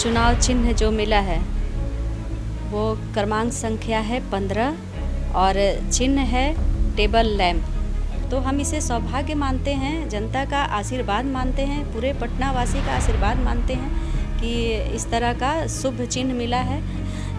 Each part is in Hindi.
चुनाव चिन्ह जो मिला है वो क्रमांक संख्या है 15 और चिन्ह है टेबल लैंप। तो हम इसे सौभाग्य मानते हैं, जनता का आशीर्वाद मानते हैं, पूरे पटना वासी का आशीर्वाद मानते हैं कि इस तरह का शुभ चिन्ह मिला है।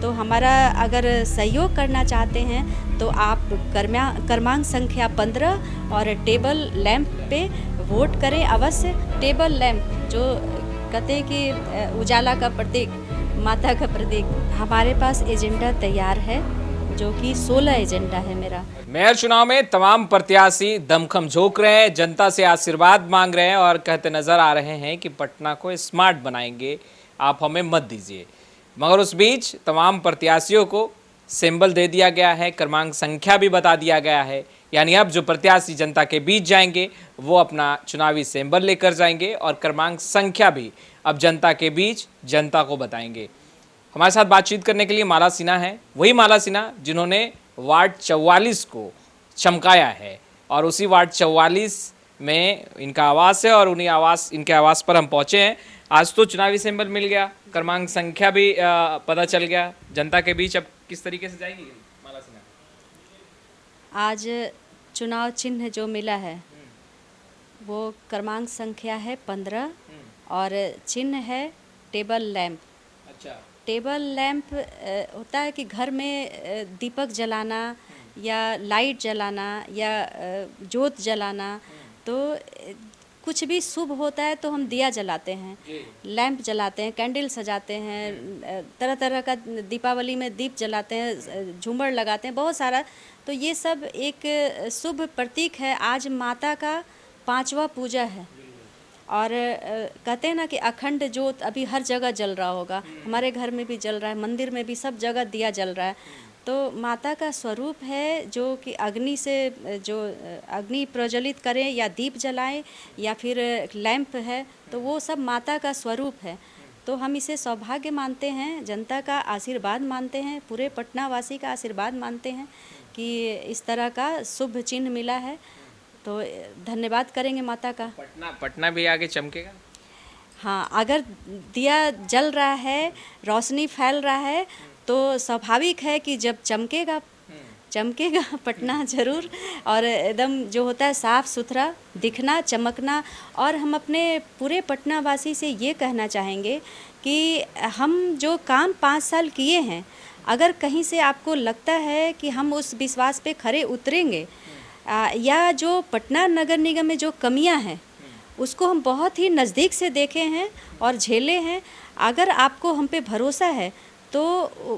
तो हमारा अगर सहयोग करना चाहते हैं तो आप क्रमांक संख्या 15 और टेबल लैंप पे वोट करें अवश्य। टेबल लैंप जो कहते हैं कि उजाला का प्रतीक, माता का प्रतीक। हमारे पास एजेंडा तैयार है जो कि 16 एजेंडा है मेरा। मेयर चुनाव में तमाम प्रत्याशी दमखम झोंक रहे हैं, जनता से आशीर्वाद मांग रहे हैं और कहते नजर आ रहे हैं कि पटना को स्मार्ट बनाएंगे, आप हमें मत दीजिए। मगर उस बीच तमाम प्रत्याशियों को सिंबल दे दिया गया है, क्रमांक संख्या भी बता दिया गया है। यानी अब जो प्रत्याशी जनता के बीच जाएंगे वो अपना चुनावी सिंबल लेकर जाएंगे और क्रमांक संख्या भी अब जनता के बीच जनता को बताएंगे। हमारे साथ बातचीत करने के लिए माला सिन्हा है, वही माला सिन्हा जिन्होंने वार्ड 44 को चमकाया है और उसी वार्ड 44 में इनका आवास है और इनके आवास पर हम पहुंचे हैं। आज तो चुनावी सिंबल मिल गया, क्रमांक संख्या भी पता चल गया, जनता के बीच अब किस तरीके से जाएगी माला सिन्हा? आज चुनाव चिन्ह जो मिला है वो क्रमांक संख्या है 15 और चिन्ह है टेबल लैंप। अच्छा, टेबल लैंप होता है कि घर में दीपक जलाना या लाइट जलाना या जोत जलाना, तो कुछ भी शुभ होता है तो हम दिया जलाते हैं, लैंप जलाते हैं, कैंडल सजाते हैं, तरह तरह का दीपावली में दीप जलाते हैं, झूमर लगाते हैं, बहुत सारा। तो ये सब एक शुभ प्रतीक है। आज माता का 5वां पूजा है और कहते हैं ना कि अखंड ज्योत अभी हर जगह जल रहा होगा, हमारे घर में भी जल रहा है, मंदिर में भी, सब जगह दिया जल रहा है। तो माता का स्वरूप है जो कि अग्नि से जो अग्नि प्रज्वलित करें या दीप जलाएं या फिर लैंप है, तो वो सब माता का स्वरूप है। तो हम इसे सौभाग्य मानते हैं, जनता का आशीर्वाद मानते हैं, पूरे पटना वासी का आशीर्वाद मानते हैं कि इस तरह का शुभ चिन्ह मिला है। तो धन्यवाद करेंगे माता का। पटना भी आगे चमकेगा। हाँ, अगर दिया जल रहा है, रोशनी फैल रहा है, तो स्वाभाविक है कि जब चमकेगा पटना ज़रूर। और एकदम जो होता है साफ़ सुथरा दिखना, चमकना। और हम अपने पूरे पटना वासी से ये कहना चाहेंगे कि हम जो काम 5 साल किए हैं, अगर कहीं से आपको लगता है कि हम उस विश्वास पे खरे उतरेंगे या जो पटना नगर निगम में जो कमियां हैं उसको हम बहुत ही नज़दीक से देखे हैं और झेले हैं, अगर आपको हम पे भरोसा है तो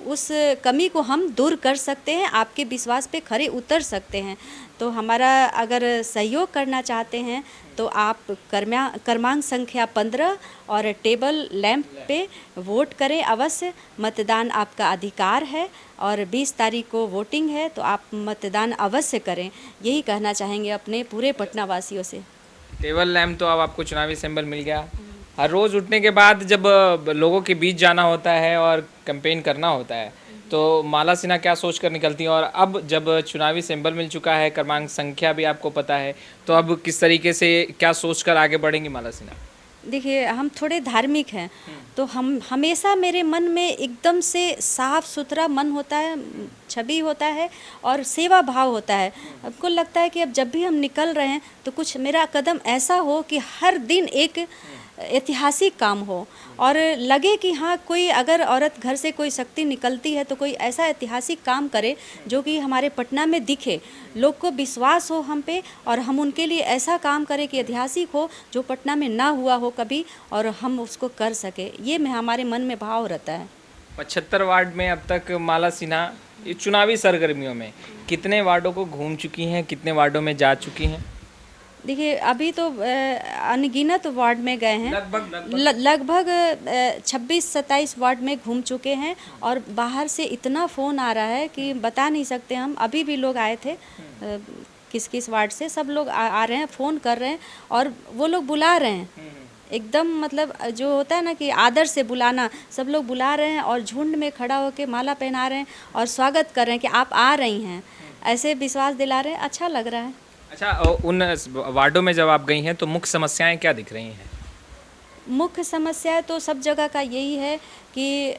उस कमी को हम दूर कर सकते हैं, आपके विश्वास पे खरे उतर सकते हैं। तो हमारा अगर सहयोग करना चाहते हैं तो आप क्रमांक संख्या 15 और टेबल लैंप पे वोट करें अवश्य। मतदान आपका अधिकार है और 20 तारीख को वोटिंग है, तो आप मतदान अवश्य करें, यही कहना चाहेंगे अपने पूरे पटना वासियों से। टेबल लैंप तो अब आपको चुनावी सिंबल मिल गया। हर रोज़ उठने के बाद जब लोगों के बीच जाना होता है और कैंपेन करना होता है तो माला सिन्हा क्या सोच कर निकलती हैं? और अब जब चुनावी सिंबल मिल चुका है, क्रमांक संख्या भी आपको पता है, तो अब किस तरीके से क्या सोचकर आगे बढ़ेंगी माला सिन्हा? देखिए, हम थोड़े धार्मिक हैं, तो हम हमेशा मेरे मन में एकदम से साफ़ सुथरा मन होता है, छवि होता है और सेवा भाव होता है। हमको लगता है कि अब जब भी हम निकल रहे हैं तो कुछ मेरा कदम ऐसा हो कि हर दिन एक ऐतिहासिक काम हो और लगे कि हाँ, कोई अगर औरत घर से कोई शक्ति निकलती है तो कोई ऐसा ऐतिहासिक काम करे जो कि हमारे पटना में दिखे, लोग को विश्वास हो हम पे और हम उनके लिए ऐसा काम करें कि ऐतिहासिक हो, जो पटना में ना हुआ हो कभी और हम उसको कर सके। ये हमारे मन में भाव रहता है। 75 वार्ड में अब तक माला सिन्हा चुनावी सरगर्मियों में कितने वार्डों को घूम चुकी हैं, कितने वार्डों में जा चुकी हैं? देखिए, अभी तो अनगिनत वार्ड में गए हैं, लगभग 26-27 वार्ड में घूम चुके हैं और बाहर से इतना फ़ोन आ रहा है कि बता नहीं सकते हम। अभी भी लोग आए थे किस किस वार्ड से, सब लोग आ रहे हैं, फ़ोन कर रहे हैं और वो लोग बुला रहे हैं एकदम, मतलब जो होता है ना कि आदर से बुलाना, सब लोग बुला रहे हैं और झुंड में खड़ा होकर माला पहना रहे हैं और स्वागत कर रहे हैं कि आप आ रही हैं, ऐसे विश्वास दिला रहे हैं। अच्छा लग रहा है। अच्छा, उन वार्डों में जब आप गई हैं तो मुख्य समस्याएं क्या दिख रही हैं? मुख्य समस्या तो सब जगह का यही है कि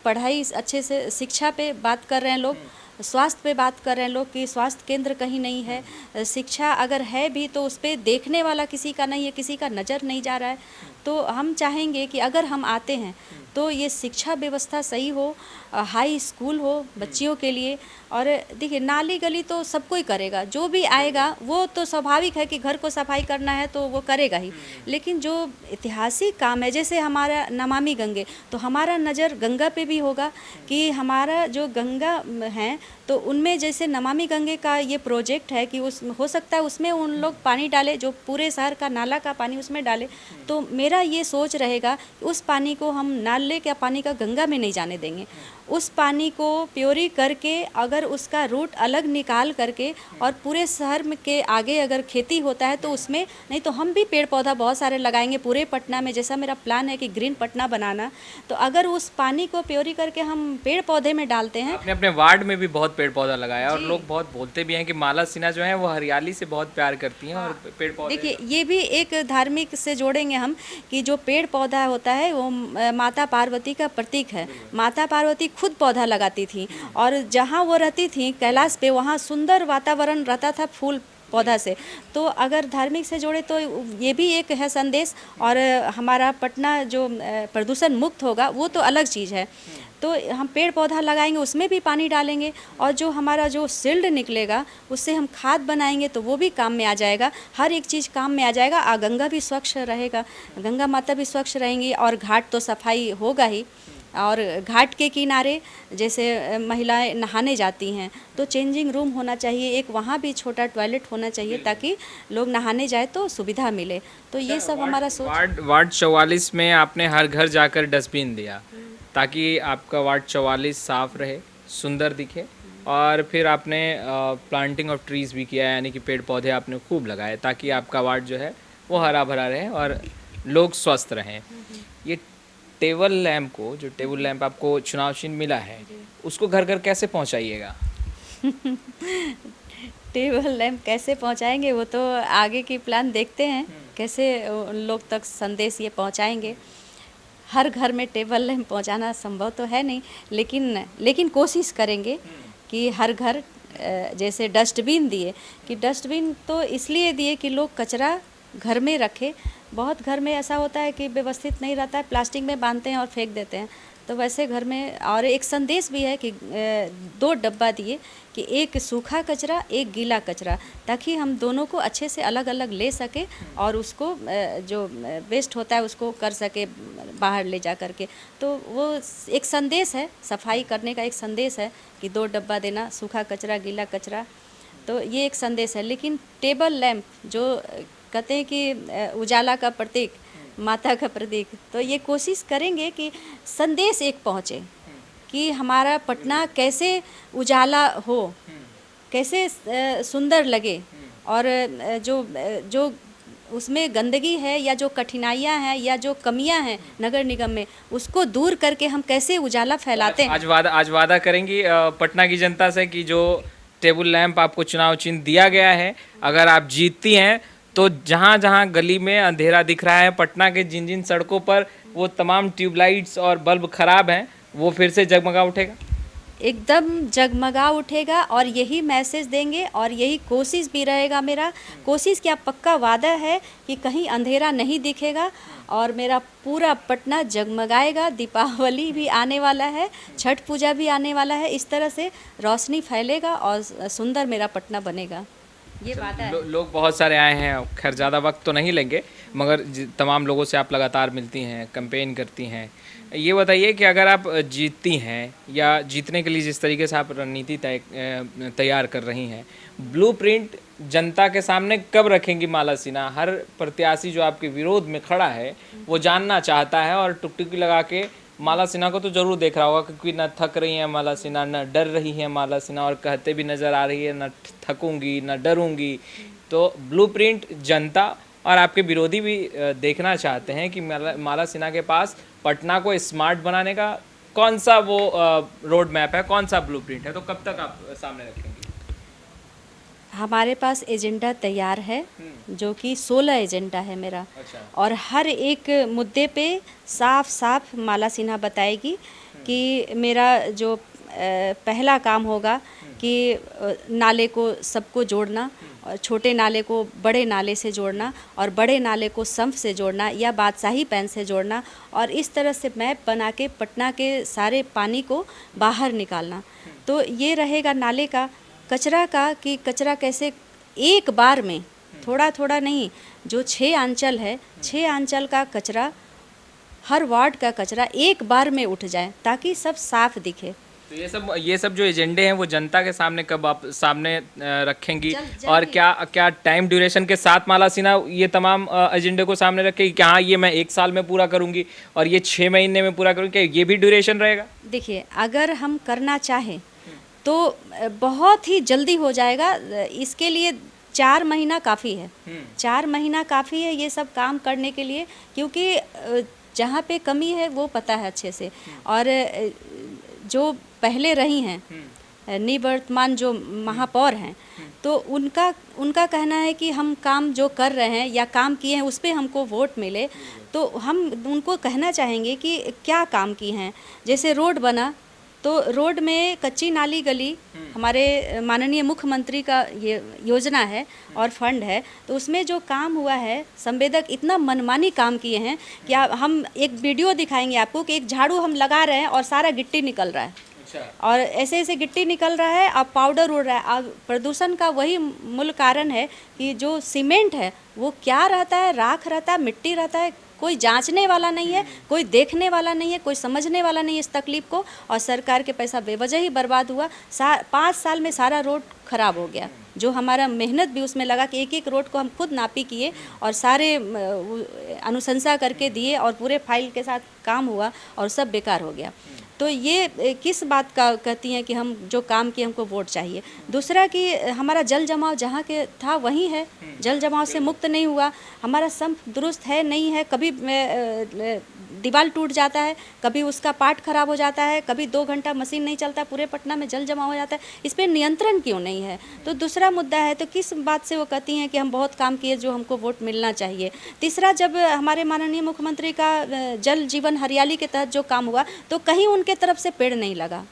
पढ़ाई अच्छे से, शिक्षा पे बात कर रहे हैं लोग, स्वास्थ्य पे बात कर रहे हैं लोग कि स्वास्थ्य केंद्र कहीं नहीं है, शिक्षा अगर है भी तो उस पर देखने वाला किसी का नहीं है, किसी का नज़र नहीं जा रहा है। तो हम चाहेंगे कि अगर हम आते हैं तो ये शिक्षा व्यवस्था सही हो, हाई स्कूल हो बच्चियों के लिए। और देखिए नाली गली तो सब कोई करेगा, जो भी आएगा वो तो स्वाभाविक है कि घर को सफाई करना है तो वो करेगा ही। लेकिन जो ऐतिहासिक काम है जैसे हमारा नमामि गंगे, तो हमारा नज़र गंगा पे भी होगा कि हमारा जो गंगा है तो उनमें जैसे नमामि गंगे का ये प्रोजेक्ट है कि उस हो सकता है उसमें उन लोग पानी डाले, जो पूरे शहर का नाला का पानी उसमें डाले। तो मेरा ये सोच रहेगा कि उस पानी को हम नाले के पानी का गंगा में नहीं जाने देंगे, उस पानी को प्योरी करके अगर उसका रूट अलग निकाल करके और पूरे शहर में के आगे अगर खेती होता है तो उसमें, नहीं तो हम भी पेड़ पौधा बहुत सारे लगाएंगे पूरे पटना में, जैसा मेरा प्लान है कि ग्रीन पटना बनाना। तो अगर उस पानी को प्योरी करके हम पेड़ पौधे में डालते हैं। आपने अपने वार्ड में भी बहुत पेड़ पौधा लगाया और लोग बहुत बोलते भी हैं कि माला सिन्हा जो है वो हरियाली से बहुत प्यार करती हैं और पेड़ पौधे। देखिए ये भी एक धार्मिक से जोड़ेंगे हम कि जो पेड़ पौधा होता है वो माता पार्वती का प्रतीक है। माता पार्वती खुद पौधा लगाती थी और जहाँ वो रहती थी कैलाश पे, वहाँ सुंदर वातावरण रहता था फूल पौधा से। तो अगर धार्मिक से जोड़े तो ये भी एक है संदेश। और हमारा पटना जो प्रदूषण मुक्त होगा वो तो अलग चीज़ है। तो हम पेड़ पौधा लगाएंगे, उसमें भी पानी डालेंगे और जो हमारा जो सिल्ड निकलेगा उससे हम खाद बनाएंगे तो वो भी काम में आ जाएगा। हर एक चीज़ काम में आ जाएगा। गंगा भी स्वच्छ रहेगा, गंगा माता भी स्वच्छ रहेंगी और घाट तो सफाई होगा ही। और घाट के किनारे जैसे महिलाएं नहाने जाती हैं तो चेंजिंग रूम होना चाहिए, एक वहाँ भी छोटा टॉयलेट होना चाहिए ताकि लोग नहाने जाए तो सुविधा मिले। तो ये सब हमारा सोच। वार्ड 44 में आपने हर घर जाकर डस्टबिन दिया ताकि आपका वार्ड 44 साफ रहे, सुंदर दिखे। और फिर आपने प्लांटिंग ऑफ ट्रीज़ भी किया, यानी कि पेड़ पौधे आपने खूब लगाए ताकि आपका वार्ड जो है वो हरा भरा रहे और लोग स्वस्थ रहें। ये टेबल लैंप को, जो टेबल लैंप आपको चुनाव चिन्ह मिला है, उसको घर घर कैसे पहुंचाइएगा? टेबल लैंप कैसे पहुंचाएंगे वो तो आगे की प्लान देखते हैं, कैसे उन लोग तक संदेश ये पहुंचाएंगे। हर घर में टेबल लैंप पहुंचाना संभव तो है नहीं, लेकिन कोशिश करेंगे कि हर घर जैसे डस्टबिन दिए, कि डस्टबिन तो इसलिए दिए कि लोग कचरा घर में रखे। बहुत घर में ऐसा होता है कि व्यवस्थित नहीं रहता है, प्लास्टिक में बांधते हैं और फेंक देते हैं। तो वैसे घर में, और एक संदेश भी है कि 2 डब्बा दिए कि एक सूखा कचरा एक गीला कचरा, ताकि हम दोनों को अच्छे से अलग अलग ले सके और उसको जो वेस्ट होता है उसको कर सके बाहर ले जा करके। तो वो एक संदेश है, सफाई करने का एक संदेश है कि 2 डब्बा देना, सूखा कचरा गीला कचरा। तो ये एक संदेश है। लेकिन टेबल लैंप जो कहते हैं कि उजाला का प्रतीक, माता का प्रतीक, तो ये कोशिश करेंगे कि संदेश एक पहुँचे कि हमारा पटना कैसे उजाला हो, कैसे सुंदर लगे। और जो उसमें गंदगी है या जो कठिनाइयाँ हैं या जो कमियाँ हैं नगर निगम में, उसको दूर करके हम कैसे उजाला फैलाते हैं। आज वादा करेंगी पटना की जनता से कि जो टेबल लैंप आपको चुनाव चिन्ह दिया गया है, अगर आप जीतती हैं तो जहाँ जहाँ गली में अंधेरा दिख रहा है, पटना के जिन जिन सड़कों पर वो तमाम ट्यूबलाइट्स और बल्ब खराब हैं, वो फिर से जगमगा उठेगा, एकदम जगमगा उठेगा। और यही मैसेज देंगे और यही कोशिश भी रहेगा। मेरा कोशिश क्या, पक्का वादा है कि कहीं अंधेरा नहीं दिखेगा और मेरा पूरा पटना जगमगाएगा। दीपावली भी आने वाला है, छठ पूजा भी आने वाला है, इस तरह से रोशनी फैलेगा और सुंदर मेरा पटना बनेगा, ये वादा है। लोग बहुत सारे आए हैं, खैर ज़्यादा वक्त तो नहीं लेंगे, मगर तमाम लोगों से आप लगातार मिलती हैं, कैंपेन करती हैं। ये बताइए कि अगर आप जीतती हैं या जीतने के लिए जिस तरीके से आप रणनीति तैयार कर रही हैं, ब्लूप्रिंट जनता के सामने कब रखेंगी माला सिन्हा? हर प्रत्याशी जो आपके विरोध में खड़ा है वो जानना चाहता है और टुकटुकी लगा के माला सिन्हा को तो जरूर देख रहा होगा, क्योंकि न थक रही है माला सिन्हा, न डर रही है माला सिन्हा, और कहते भी नज़र आ रही है न थकूंगी न डरूंगी। तो ब्लूप्रिंट जनता और आपके विरोधी भी देखना चाहते हैं कि माला सिन्हा के पास पटना को स्मार्ट बनाने का कौन सा वो रोड मैप है, कौन सा ब्लूप्रिंट है। तो कब तक आप सामने रखेंगे? हमारे पास एजेंडा तैयार है, जो कि 16 एजेंडा है मेरा। अच्छा। और हर एक मुद्दे पे साफ साफ माला सिन्हा बताएगी कि मेरा जो पहला काम होगा कि नाले को सबको जोड़ना, और छोटे नाले को बड़े नाले से जोड़ना, और बड़े नाले को संप से जोड़ना या बादशाही पैन से जोड़ना, और इस तरह से मैप बना के पटना के सारे पानी को बाहर निकालना। तो ये रहेगा नाले का। कचरा का कि कचरा कैसे एक बार में, थोड़ा थोड़ा नहीं, जो 6 अंचल है, 6 अंचल का कचरा, हर वार्ड का कचरा एक बार में उठ जाए ताकि सब साफ दिखे। तो ये सब जो एजेंडे हैं वो जनता के सामने कब आप सामने रखेंगी? जल्दी। और क्या टाइम ड्यूरेशन के साथ माला सिन्हा ये तमाम एजेंडे को सामने रखेगी कि हाँ ये मैं 1 साल में पूरा करूंगी और ये 6 महीने में पूरा करूंगी? क्या ये भी ड्यूरेशन रहेगा? देखिए, अगर हम करना चाहें तो बहुत ही जल्दी हो जाएगा। इसके लिए 4 महीना काफ़ी है। 4 महीना काफ़ी है ये सब काम करने के लिए, क्योंकि जहाँ पे कमी है वो पता है अच्छे से। और जो पहले रही हैं निवर्तमान जो महापौर हैं, तो उनका कहना है कि हम काम जो कर रहे हैं या काम किए हैं उस पर हमको वोट मिले। तो हम उनको कहना चाहेंगे कि क्या काम किए हैं। जैसे रोड बना, तो रोड में कच्ची नाली गली हमारे माननीय मुख्यमंत्री का ये योजना है और फंड है, तो उसमें जो काम हुआ है, संवेदक इतना मनमानी काम किए हैं कि हम एक वीडियो दिखाएंगे आपको कि एक झाड़ू हम लगा रहे हैं और सारा गिट्टी निकल रहा है। अच्छा। और ऐसे ऐसे गिट्टी निकल रहा है, अब पाउडर उड़ रहा है। अब प्रदूषण का वही मूल कारण है कि जो सीमेंट है वो क्या रहता है, राख रहता है, मिट्टी रहता है, कोई जांचने वाला नहीं है, कोई देखने वाला नहीं है, कोई समझने वाला नहीं है इस तकलीफ को। और सरकार के पैसा बेवजह ही बर्बाद हुआ। 5 साल में सारा रोड खराब हो गया, जो हमारा मेहनत भी उसमें लगा कि एक एक रोड को हम खुद नापी किए और सारे अनुशंसा करके दिए और पूरे फाइल के साथ काम हुआ और सब बेकार हो गया। तो ये किस बात का कहती हैं कि हम जो काम किए हमको वोट चाहिए। दूसरा कि हमारा जल जमाव जहाँ के था वहीं है, जल जमाव से मुक्त नहीं हुआ। हमारा संप दुरुस्त है नहीं है, कभी दीवार टूट जाता है, कभी उसका पार्ट खराब हो जाता है, कभी 2 घंटा मशीन नहीं चलता, पूरे पटना में जल जमा हो जाता है। इस पर नियंत्रण क्यों नहीं है? तो दूसरा मुद्दा है। तो किस बात से वो कहती हैं कि हम बहुत काम किए जो हमको वोट मिलना चाहिए। तीसरा, जब हमारे माननीय मुख्यमंत्री का जल जीवन हरियाली के तहत जो काम हुआ, तो कहीं उनके तरफ से पेड़ नहीं लगा,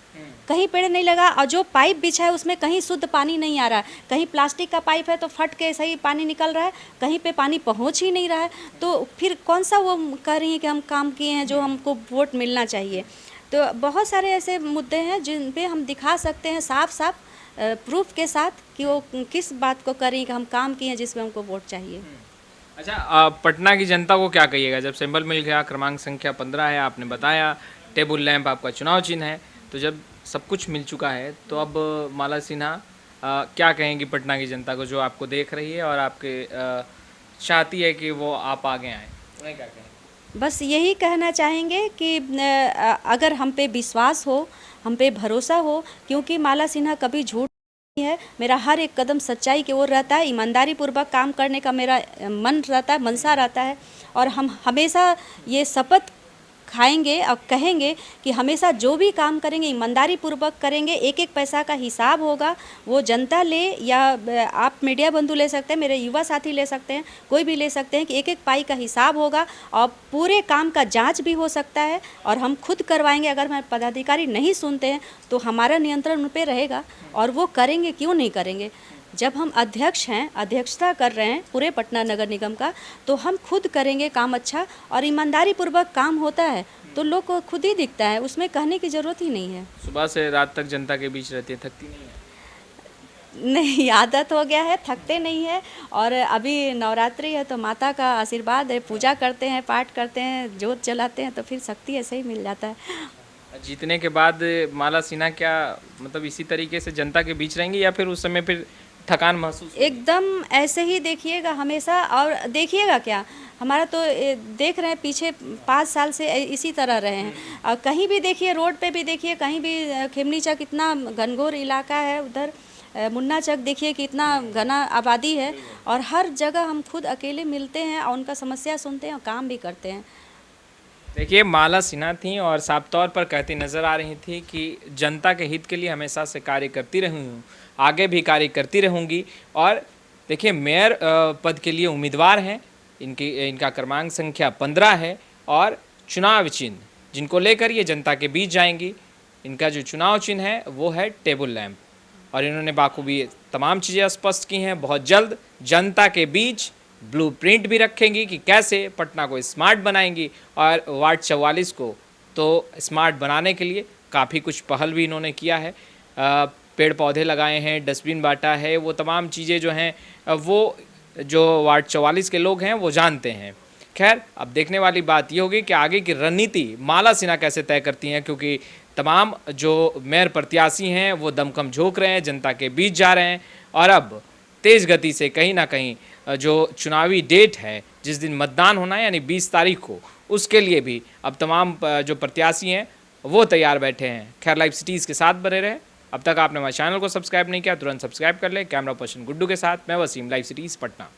कहीं पेड़ नहीं लगा। और जो पाइप बिछा है उसमें कहीं शुद्ध पानी नहीं आ रहा है, कहीं प्लास्टिक का पाइप है तो फट के सही पानी निकल रहा है, कहीं पे पानी पहुंच ही नहीं रहा है। तो फिर कौन सा वो कह रही हैं कि हम काम किए हैं जो हमको वोट मिलना चाहिए। तो बहुत सारे ऐसे मुद्दे हैं जिन पे हम दिखा सकते हैं साफ साफ प्रूफ के साथ कि वो किस बात को कर रही हैं कि हम काम किए हैं जिसमें हमको वोट चाहिए। अच्छा, पटना की जनता को क्या कहिएगा? जब सिंबल मिल गया, क्रमांक संख्या 15 है, आपने बताया, टेबल लैंप आपका चुनाव चिन्ह है, तो जब सब कुछ मिल चुका है तो अब माला सिन्हा क्या कहेंगी पटना की जनता को जो आपको देख रही है और आपके चाहती है कि वो आप आगे आएँ? उन्हें क्या कहेंगे? बस यही कहना चाहेंगे कि अगर हम पे विश्वास हो, हम पे भरोसा हो, क्योंकि माला सिन्हा कभी झूठ नहीं है। मेरा हर एक कदम सच्चाई की ओर रहता है, ईमानदारी पूर्वक काम करने का मेरा मन रहता है, मनसा रहता है। और हम हमेशा ये शपथ खाएंगे और कहेंगे कि हमेशा जो भी काम करेंगे ईमानदारी पूर्वक करेंगे, एक एक पैसा का हिसाब होगा। वो जनता ले या आप मीडिया बंधु ले सकते हैं, मेरे युवा साथी ले सकते हैं, कोई भी ले सकते हैं कि एक एक पाई का हिसाब होगा और पूरे काम का जांच भी हो सकता है और हम खुद करवाएंगे। अगर हमारे पदाधिकारी नहीं सुनते हैं तो हमारा नियंत्रण उन पर रहेगा और वो करेंगे, क्यों नहीं करेंगे। जब हम अध्यक्ष हैं, अध्यक्षता कर रहे हैं पूरे पटना नगर निगम का, तो हम खुद करेंगे काम अच्छा और ईमानदारी पूर्वक काम होता है तो लोग को खुद ही दिखता है, उसमें कहने की ज़रूरत ही नहीं है। सुबह से रात तक जनता के बीच रहती है, थकती नहीं है? नहीं, आदत हो गया है, थकते नहीं है। और अभी नवरात्रि है तो माता का आशीर्वाद है, पूजा करते हैं, पाठ करते हैं, जोत जलाते हैं, तो फिर शक्ति ऐसे ही मिल जाता है। जीतने के बाद माला सिन्हा क्या मतलब इसी तरीके से जनता के बीच रहेंगी या फिर उस समय फिर थकान महसूस? एकदम ऐसे ही देखिएगा हमेशा। और देखिएगा क्या, हमारा तो देख रहे हैं पीछे 5 साल से इसी तरह रहे हैं। और कहीं भी देखिए, रोड पे भी देखिए, कहीं भी खिमनी चक इतना घनघोर इलाका है, उधर मुन्ना चक देखिए कितना घना आबादी है। और हर जगह हम खुद अकेले मिलते हैं और उनका समस्या सुनते हैं और काम भी करते हैं। देखिए, माला सिन्हा थी और साफ तौर पर कहती नज़र आ रही थी कि जनता के हित के लिए हमेशा से कार्य करती रही हूँ, आगे भी कार्य करती रहूँगी। और देखिए मेयर पद के लिए उम्मीदवार हैं, इनका क्रमांक संख्या 15 है और चुनाव चिन्ह जिनको लेकर ये जनता के बीच जाएंगी, इनका जो चुनाव चिन्ह है वो है टेबल लैंप। और इन्होंने बाखूबी तमाम चीज़ें स्पष्ट की हैं। बहुत जल्द जनता के बीच ब्लूप्रिंट भी रखेंगी कि कैसे पटना को स्मार्ट बनाएंगी। और वार्ड 44 को तो स्मार्ट बनाने के लिए काफ़ी कुछ पहल भी इन्होंने किया है। पेड़ पौधे लगाए हैं, डस्टबिन बांटा है, वो तमाम चीज़ें जो हैं वो जो वार्ड 44 के लोग हैं वो जानते हैं। खैर, अब देखने वाली बात ये होगी कि आगे की रणनीति माला सिन्हा कैसे तय करती हैं, क्योंकि तमाम जो मेयर प्रत्याशी हैं वो दमखम झोंक रहे हैं, जनता के बीच जा रहे हैं। और अब तेज़ गति से कहीं ना कहीं जो चुनावी डेट है, जिस दिन मतदान होना है यानी 20 तारीख को, उसके लिए भी अब तमाम जो प्रत्याशी हैं वो तैयार बैठे हैं। खैर, लाइव सिटीज़ के साथ बने रहें। अब तक आपने हमारे चैनल को सब्सक्राइब नहीं किया, तुरंत सब्सक्राइब कर ले। कैमरा पर्सन गुड्डू के साथ मैं वसीम, लाइव सिटीज़ पटना।